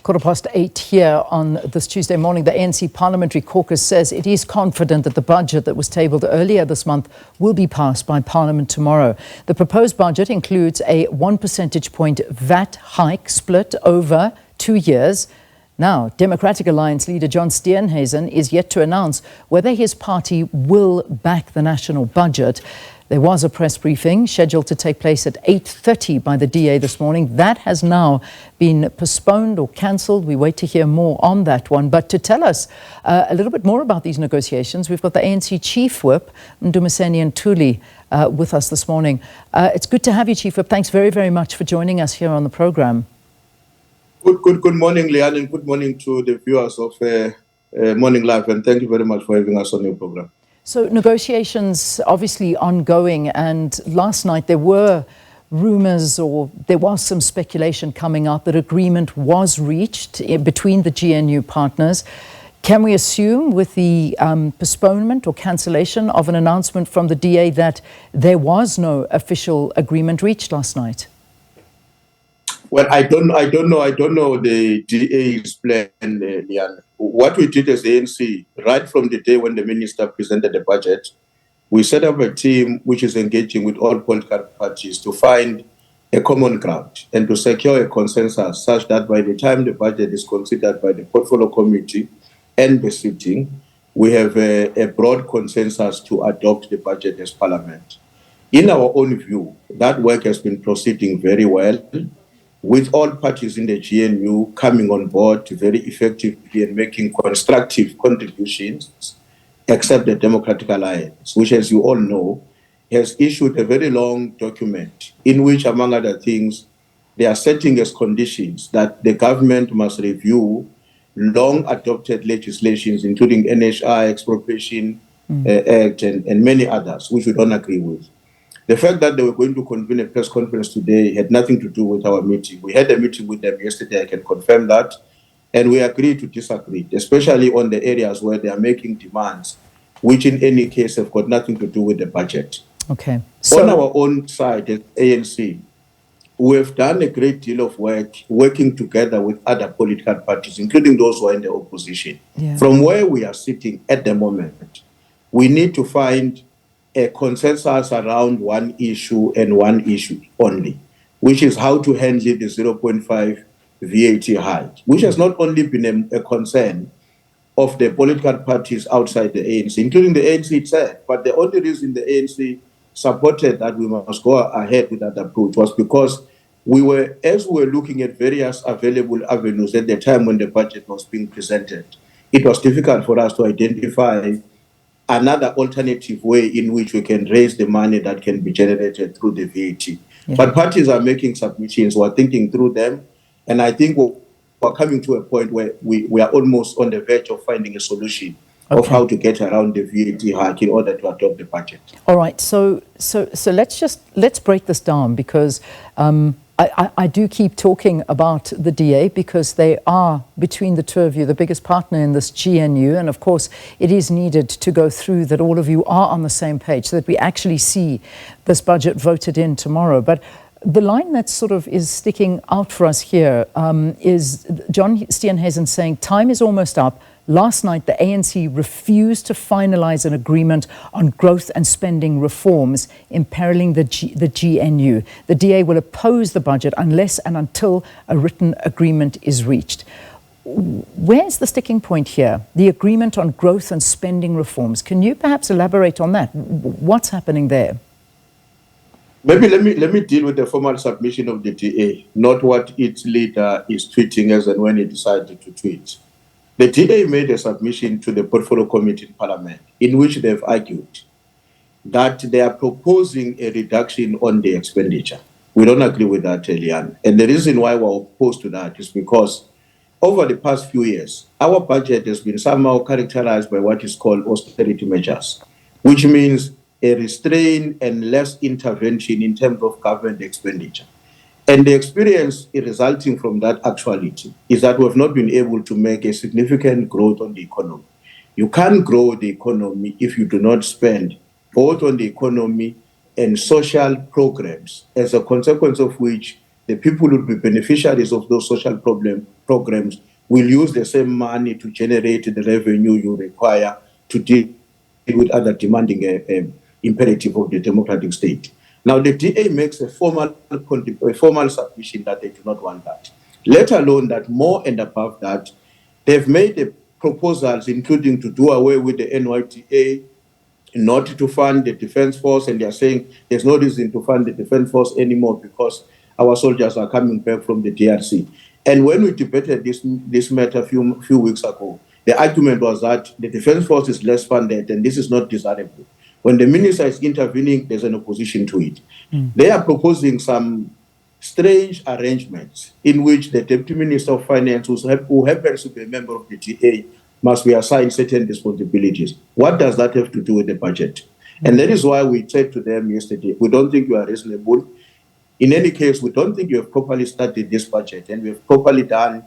8:15 here on this Tuesday morning. The ANC Parliamentary Caucus says it is confident that the budget that was tabled earlier this month will be passed by Parliament tomorrow. The proposed budget includes a 1 percentage point VAT hike split over 2 years. Now, Democratic Alliance leader John Steenhuisen is yet to announce whether his party will back the national budget. There was a press briefing scheduled to take place at 8:30 by the DA this morning. That has now been postponed or cancelled. We wait to hear more on that one. But to tell us a little bit more about these negotiations, we've got the ANC Chief Whip, Mdumiseni Ntuli, with us this morning. It's good to have you, Chief Whip. Thanks very, very much for joining us here on the programme. Good morning, Leanne, and good morning to the viewers of Morning Live, and thank you very much for having us on your programme. So negotiations obviously ongoing, and last night there were rumours, or there was some speculation coming up that agreement was reached between the GNU partners. Can we assume with the postponement or cancellation of an announcement from the DA that there was no official agreement reached last night? Well, I don't know the DA's plan, Leanne. What we did as ANC, right from the day when the minister presented the budget, we set up a team which is engaging with all political parties to find a common ground and to secure a consensus such that by the time the budget is considered by the Portfolio Committee and the sitting, we have a broad consensus to adopt the budget as Parliament. In our own view, that work has been proceeding very well, with all parties in the GNU coming on board very effectively and making constructive contributions, except the Democratic Alliance, which, as you all know, has issued a very long document in which, among other things, they are setting as conditions that the government must review long-adopted legislations, including NHI, Expropriation Act, and many others, which we don't agree with. The fact that they were going to convene a press conference today had nothing to do with our meeting. We had a meeting with them yesterday, I can confirm that, and we agreed to disagree, especially on the areas where they are making demands, which in any case have got nothing to do with the budget. Okay. So on our own side at ANC, we have done a great deal of work working together with other political parties, including those who are in the opposition. Yeah. From where we are sitting at the moment, we need to find a consensus around one issue and one issue only, which is how to handle the 0.5 VAT hike, which has not only been a concern of the political parties outside the ANC, including the ANC itself, but the only reason the ANC supported that we must go ahead with that approach was because as we were looking at various available avenues at the time when the budget was being presented, it was difficult for us to identify another alternative way in which we can raise the money that can be generated through the VAT. Yeah. But parties are making submissions, we're thinking through them, and I think we're coming to a point where we are almost on the verge of finding a solution of how to get around the VAT hike in order to adopt the budget. All right, so let's break this down, because I do keep talking about the DA because they are, between the two of you, the biggest partner in this GNU. And of course, it is needed to go through that all of you are on the same page so that we actually see this budget voted in tomorrow. But the line that sort of is sticking out for us here is John Steenhuisen saying time is almost up. Last night, the ANC refused to finalise an agreement on growth and spending reforms, imperiling the GNU. The DA will oppose the budget unless and until a written agreement is reached. Where's the sticking point here? The agreement on growth and spending reforms. Can you perhaps elaborate on that? What's happening there? Maybe let me deal with the formal submission of the DA, not what its leader is tweeting as and when he decided to tweet. The DA made a submission to the Portfolio Committee in Parliament in which they've argued that they are proposing a reduction on the expenditure. We don't agree with that, Eliane. And the reason why we're opposed to that is because over the past few years, our budget has been somehow characterized by what is called austerity measures, which means a restraint and less intervention in terms of government expenditure. And the experience resulting from that actuality is that we have not been able to make a significant growth on the economy. You can't grow the economy if you do not spend both on the economy and social programs, as a consequence of which the people who will be beneficiaries of those social programs will use the same money to generate the revenue you require to deal with other demanding imperative of the democratic state. Now, the DA makes a formal submission that they do not want that. Let alone that more and above that, they've made the proposals, including to do away with the NYTA, not to fund the defense force, and they are saying there's no reason to fund the defense force anymore because our soldiers are coming back from the DRC. And when we debated this matter a few weeks ago, the argument was that the defense force is less funded and this is not desirable. When the minister is intervening, there's an opposition to it. They are proposing some strange arrangements in which the Deputy Minister of Finance, who happens to be a member of the DA, must be assigned certain responsibilities. What does that have to do with the budget? And that is why we said to them yesterday, we don't think you are reasonable. In any case, we don't think you have properly studied this budget and we have properly done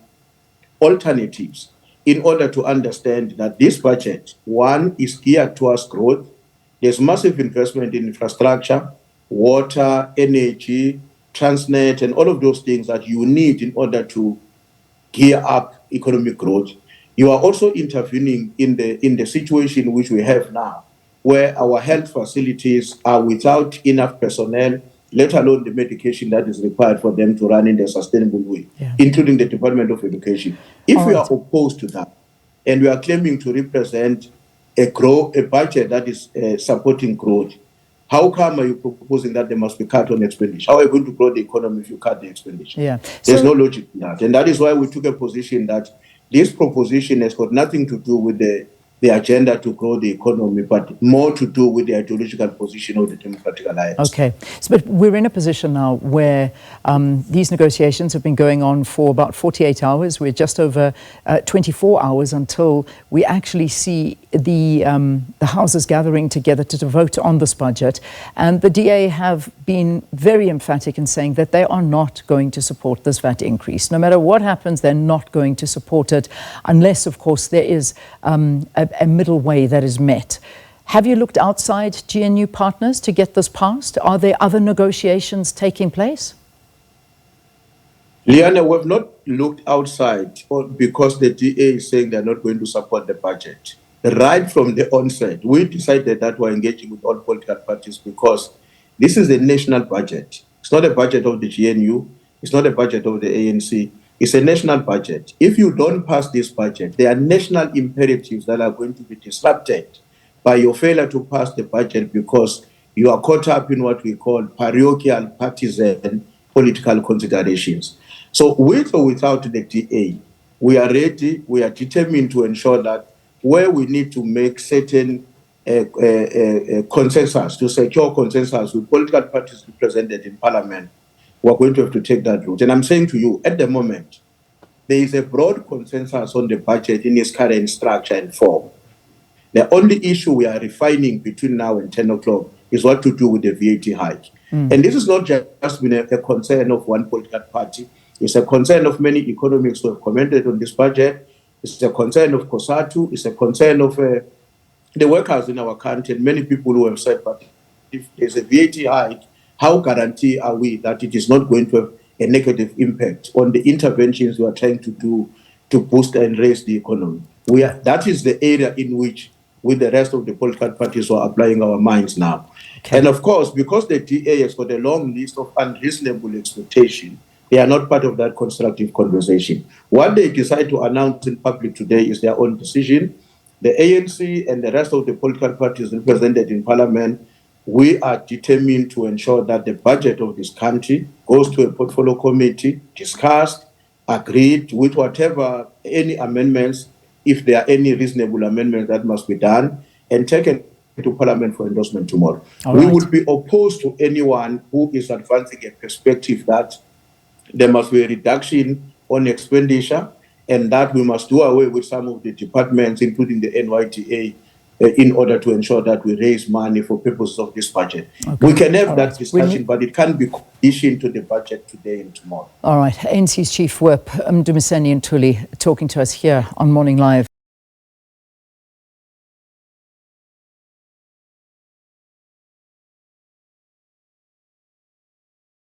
alternatives in order to understand that this budget, one, is geared towards growth. There's massive investment in infrastructure, water, energy, Transnet, and all of those things that you need in order to gear up economic growth. You are also intervening in the situation which we have now, where our health facilities are without enough personnel, let alone the medication that is required for them to run in a sustainable way, including the Department of Education. If we are opposed to that, and we are claiming to represent a budget that is supporting growth, how come are you proposing that there must be cut on expenditure? How are you going to grow the economy if you cut the expenditure? There's no logic in that. And that is why we took a position that this proposition has got nothing to do with the agenda to grow the economy, but more to do with the ideological position of the Democratic Alliance. Okay. So, but we're in a position now where these negotiations have been going on for about 48 hours. We're just over 24 hours until we actually see the houses gathering together to vote on this budget. And the DA have been very emphatic in saying that they are not going to support this VAT increase. No matter what happens, they're not going to support it unless, of course, there is a middle way that is met. Have you looked outside GNU partners to get this passed? Are there other negotiations taking place? Liana, we have not looked outside because the DA is saying they're not going to support the budget. Right from the onset, we decided that we're engaging with all political parties because this is a national budget. It's not a budget of the GNU. It's not a budget of the ANC. It's a national budget. If you don't pass this budget, there are national imperatives that are going to be disrupted by your failure to pass the budget because you are caught up in what we call parochial partisan political considerations. So with or without the DA, we are ready, we are determined to ensure that where we need to make certain consensus, to secure consensus with political parties represented in Parliament, we're going to have to take that route. And I'm saying to you, at the moment, there is a broad consensus on the budget in its current structure and form. The only issue we are refining between now and 10 o'clock is what to do with the VAT hike. And this is not just been a concern of one political party. It's a concern of many economists who have commented on this budget. It's a concern of COSATU. It's a concern of the workers in our country and many people who have said, but if there's a VAT hike, how guarantee are we that it is not going to have a negative impact on the interventions we are trying to do to boost and raise the economy? That is the area in which, with the rest of the political parties, are applying our minds now. Okay. And of course, because the DA has got a long list of unreasonable expectations, they are not part of that constructive conversation. What they decide to announce in public today is their own decision. The ANC and the rest of the political parties represented in Parliament, we are determined to ensure that the budget of this country goes to a portfolio committee, discussed, agreed with whatever, any amendments, if there are any reasonable amendments that must be done, and taken to Parliament for endorsement tomorrow. We would be opposed to anyone who is advancing a perspective that there must be a reduction on expenditure and that we must do away with some of the departments, including the NYTA, in order to ensure that we raise money for purposes of this budget. Okay. We can have that discussion, but it can't be conditioned to the budget today and tomorrow. All right. ANC's Chief Whip, Mdumiseni Ntuli, talking to us here on Morning Live.